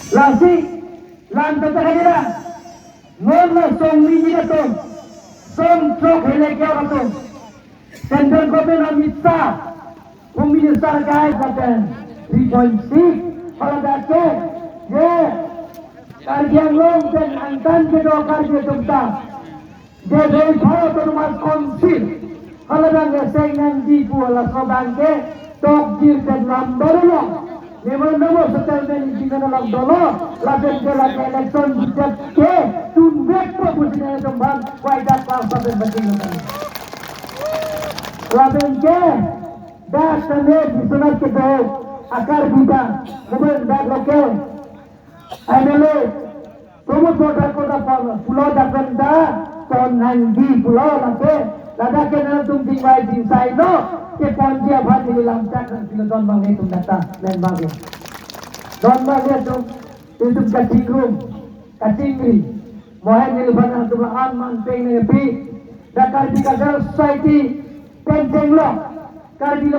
Lasi lantas kanila ngon na song ni na to song chok hele kya to central government Amit Shah Home Minister guys katan 3.6 pada ke ye karjang long dan antan ke do karja tumta de de bharat autonomous council haladang sengan di pula sobang ke tok jir dan number lo Memang settlement di dalam dolo, lajen ke lagi election budget ke tunbek proposal kembang, wajah pasal dan penting. Lajen ke dah sampai di sana kita akar kita, kemudian dah lokal, MLA, semua kota pulau dah kena ton handi pulau lagi, lada kena tumting baik di sana. Ke ponjia bhat ni lamcak dan don bangai tum data lain bangai don bangai tum itu kacingri mohen ni bana tum an man peng ni pi da kar di society pen lo kar di